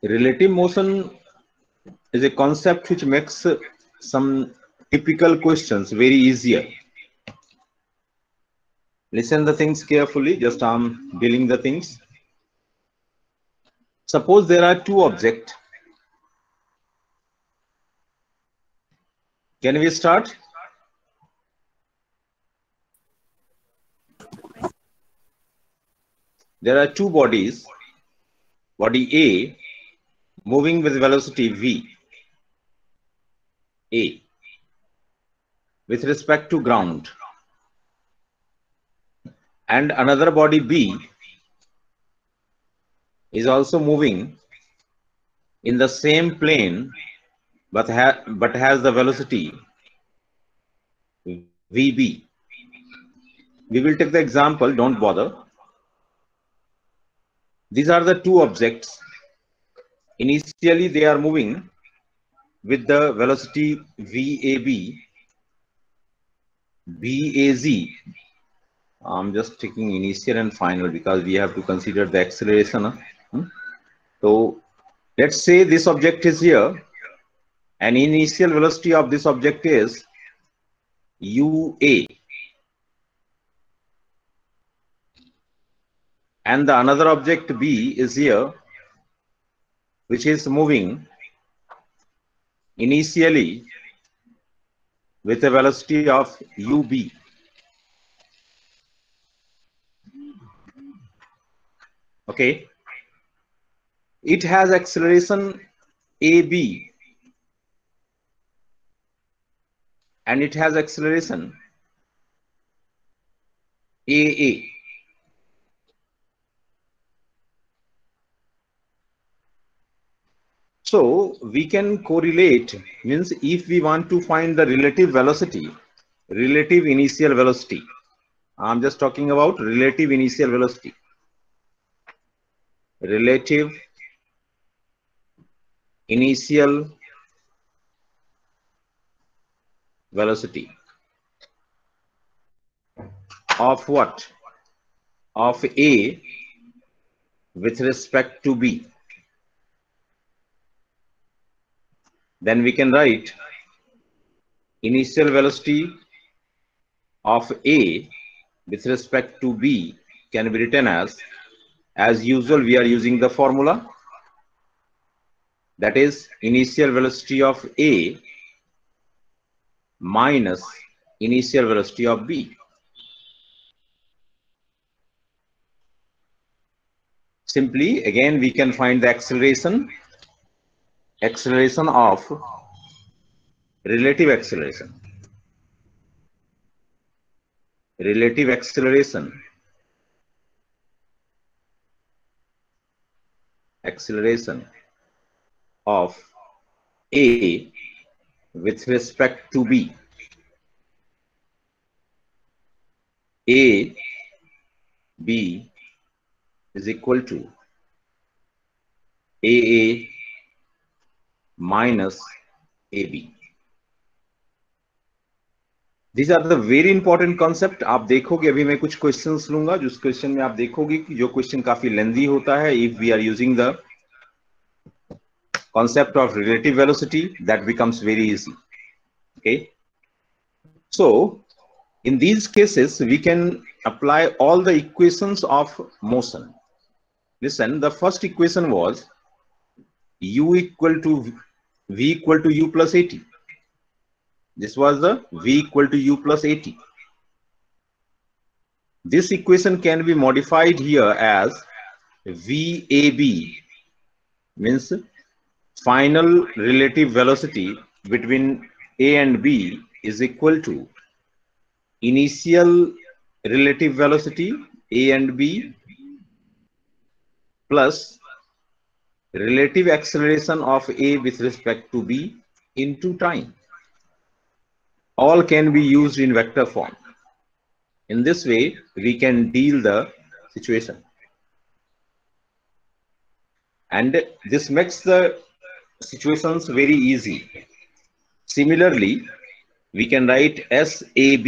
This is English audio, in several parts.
Relative motion is a concept which makes some typical questions very easier. Listen the things carefully, just I'm dealing the things. Suppose there are two objects. Can we start? There are two bodies. Body A moving with velocity v, A, with respect to ground, and another body B is also moving in the same plane but has the velocity VB. We will take the example, don't bother. These are the two objects. Initially, they are moving with the velocity VAB, BAZ. I'm just taking initial and final because we have to consider the acceleration. So let's say this object is here, and initial velocity of this object is UA, and the another object B is here, which is moving initially with a velocity of UB. Okay, it has acceleration AB and it has acceleration AA. So we can correlate, means if we want to find the relative velocity, relative initial velocity, I'm just talking about relative initial velocity, relative initial velocity of what? Of A with respect to B. Then we can write initial velocity of A with respect to B can be written as usual, we are using the formula, that is initial velocity of A minus initial velocity of B. Simply, again, we can find the acceleration of relative acceleration of A with respect to B. A B is equal to AA minus AB. These are the very important concept. आप देखोगे, अभी मैं कुछ questions लूंगा, जिस question में आप देखोगे कि जो question काफी lengthy होता है, if we are using the concept of relative velocity, that becomes very easy. Okay. So in these cases, we can apply all the equations of motion. Listen, the first equation was U equal to V equal to U plus 80. This was the V equal to U plus 80. This equation can be modified here as VAB, means final relative velocity between A and B is equal to initial relative velocity A and B plus relative acceleration of A with respect to B into time. All can be used in vector form. In this way, we can deal the situation. And this makes the situations very easy. Similarly, we can write SAB,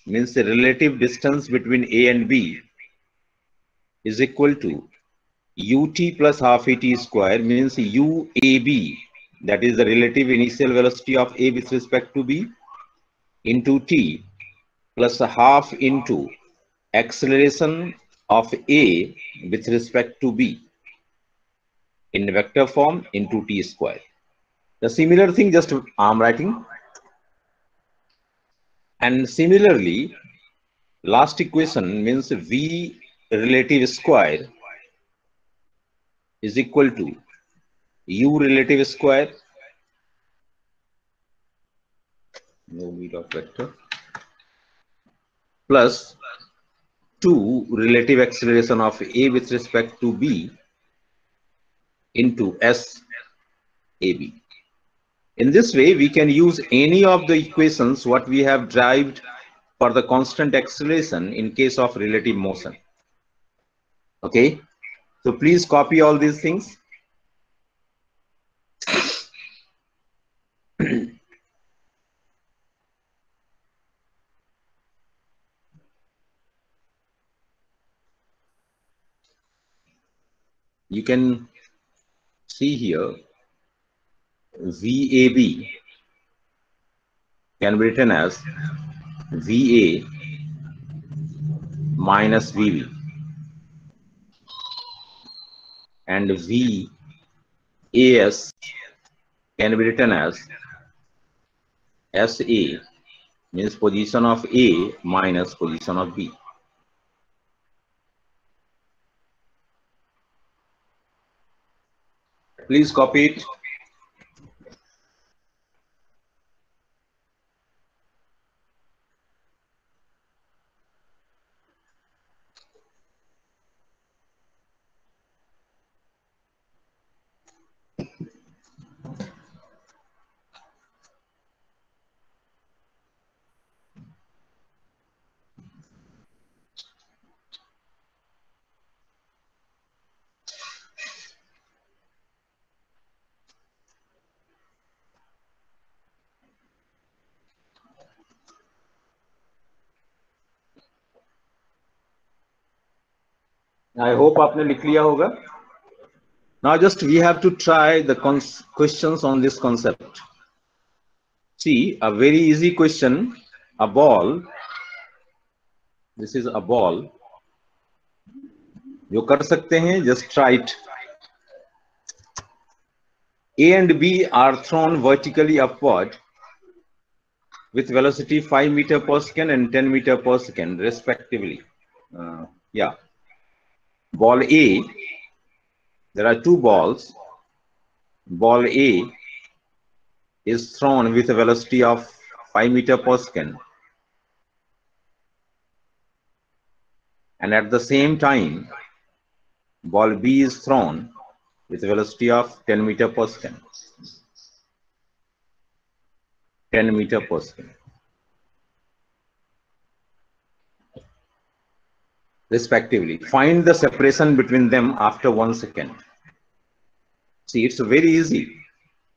means the relative distance between A and B, is equal to ut plus half at square means uab, that is the relative initial velocity of A with respect to B, into t plus a half into acceleration of A with respect to B in vector form into t square. The similar thing, just I'm writing. And similarly, last equation means V relative square is equal to U relative square, no need of vector, plus 2 relative acceleration of A with respect to B into SAB. In this way, we can use any of the equations what we have derived for the constant acceleration in case of relative motion. Okay, so please copy all these things. You can see here VAB can be written as VA minus VB, and VAS can be written as SA, means position of A minus position of B. Please copy it. I hope आपने लिख लिया होगा. Now just we have to try the questions on this concept. See, a very easy question. A ball. This is a ball. जो कर सकते हैं, just try it. A and B are thrown vertically upward with velocity 5 meter per second and 10 meter per second respectively. Yeah. Ball A, there are two balls. Ball A is thrown with a velocity of 5 meter per second. And at the same time, ball B is thrown with a velocity of 10 meter per second. 10 meter per second. Respectively. Find the separation between them after 1 second. See, it's very easy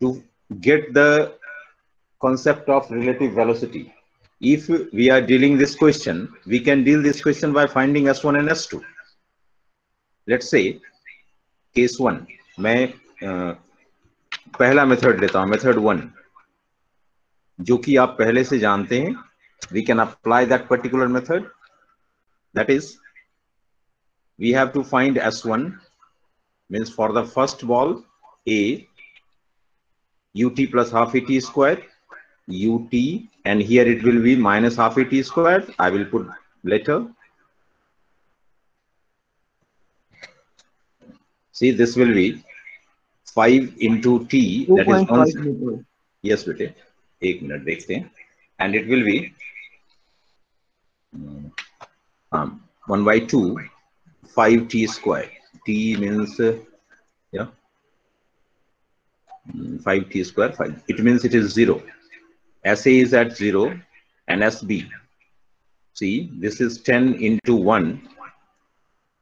to get the concept of relative velocity. If we are dealing this question, we can deal this question by finding S1 and S2. Let's say case 1. मैं पहला method लेता हूं, method 1, जो कि आप पहले से जानते हैं. We can apply that particular method. That is, we have to find S1, means for the first ball A, ut plus half at square, ut, and here it will be minus half at square. I will put later. See, this will be 5 into t, that is 1. Yes, bete. 1 minute dekhte hain. And it will be 1 by 2, 5t square. T means, yeah, 5t square, 5. It means it is 0. SA is at 0 and SB. See, this is 10 into 1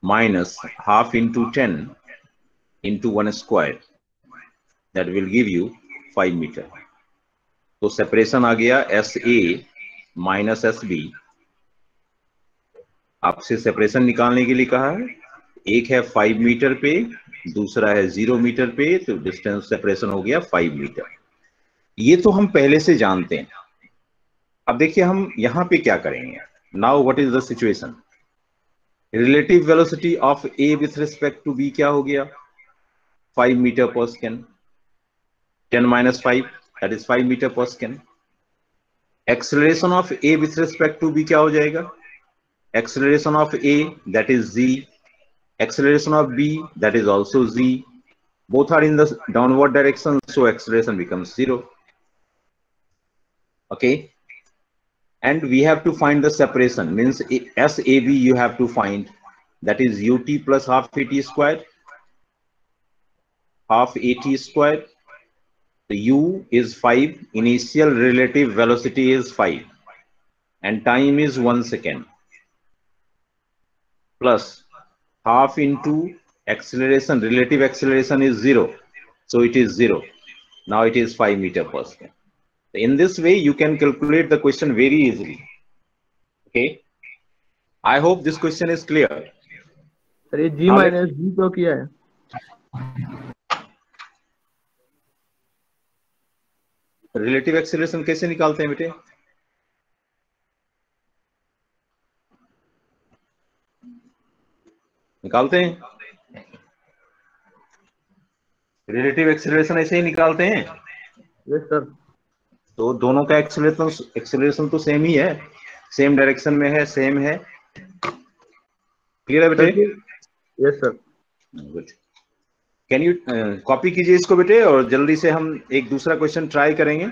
minus half into 10 into 1 square. That will give you 5 meter. तो separation आ गया SA minus SB. आपसे separation निकालने के लिए कहा है. एक है 5 मीटर पे, दूसरा है 0 मीटर पे, तो डिस्टेंस सेपरेशन हो गया 5 मीटर। ये तो हम पहले से जानते हैं। अब देखिए हम यहां पे क्या करेंगे। Now what is the situation, relative velocity of A with respect to B क्या हो गया, 5 meter per second, 10 minus 5 that is 5 meter per second। Acceleration of A with respect to B क्या हो जाएगा, acceleration of A that is z, acceleration of b that is also z, both are in the downward direction, so acceleration becomes 0, okay। And we have to find the separation, means SAB you have to find, that is ut plus half at square, half at square, the u is 5, initial relative velocity is 5 and time is 1 second, plus half into acceleration, relative acceleration is 0, so it is 0, now it is 5 meter per second। In this way you can calculate the question very easily, okay। I hope this question is clear। Sir ये g minus जी तो किया है, relative acceleration कैसे निकालते हैं बेटे, निकालते हैं रिलेटिव एक्सेलरेशन ऐसे ही निकालते हैं। Yes sir. तो दोनों का एक्सेलरेशन तो सेम ही है, सेम डायरेक्शन में है, सेम है, क्लियर है बेटे। Yes sir. Good, can you copy कीजिए इसको बेटे, और जल्दी से हम एक दूसरा क्वेश्चन ट्राई करेंगे।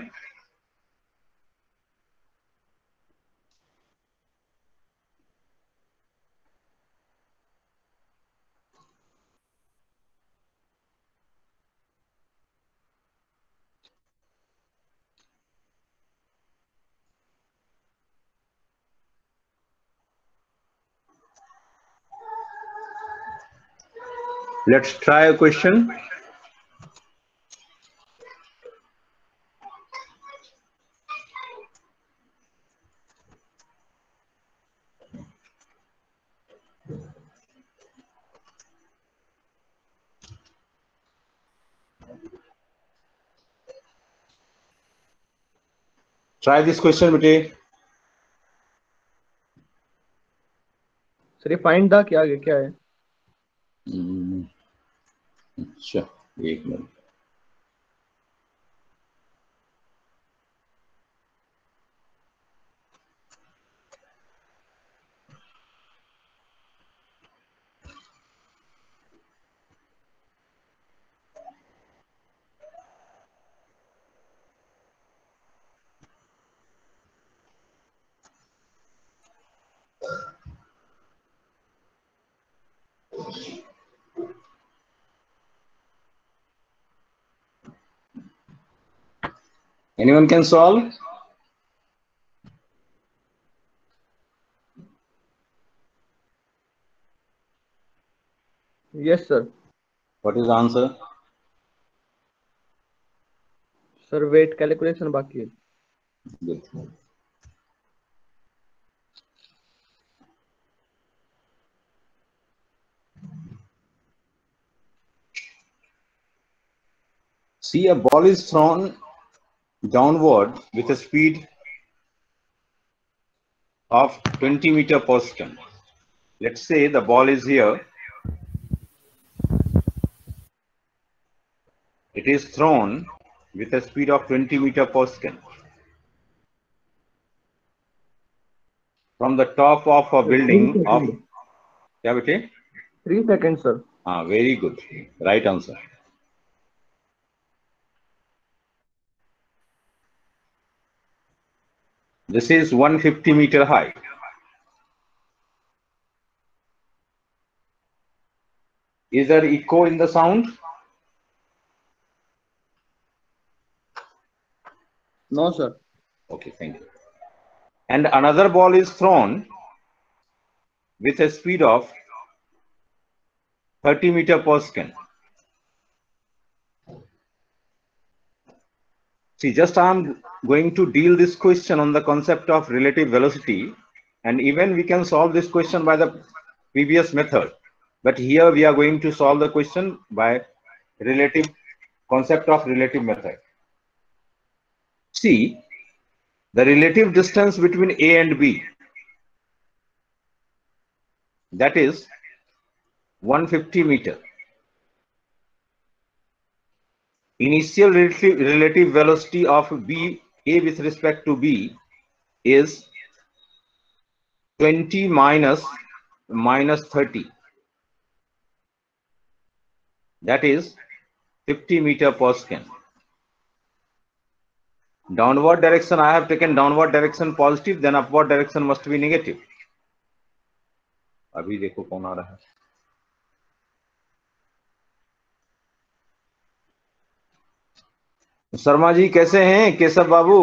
Let's try a question। Try this question बेटे। सर ये फाइंड द क्या आगे क्या है, अच्छा एक मिनट, anyone can solve? Yes sir. What is the answer? Sir wait calculation बाकी है। Good। See, a ball is thrown downward with a speed of 20 meter per second। Let's say the ball is here, it is thrown with a speed of 20 meter per second from the top of a building of, क्या बेटे, 3 seconds sir. हाँ, very good, right answer। This is 150 meter high। Is there echo in the sound? No sir. Okay, thank you। And another ball is thrown with a speed of 30 meter per second। See, just I am going to deal this question on the concept of relative velocity, and even we can solve this question by the previous method, but here we are going to solve the question by relative concept of relative method. See, the relative distance between A and B, that is 150 meter. Initial relative velocity of A with respect to B is 20 minus 30. That is 50 meter per second. Downward direction, I have taken downward direction positive, then upward direction must be negative. अभी देखो कौन आ रहा है. शर्मा जी कैसे हैं? केशव बाबू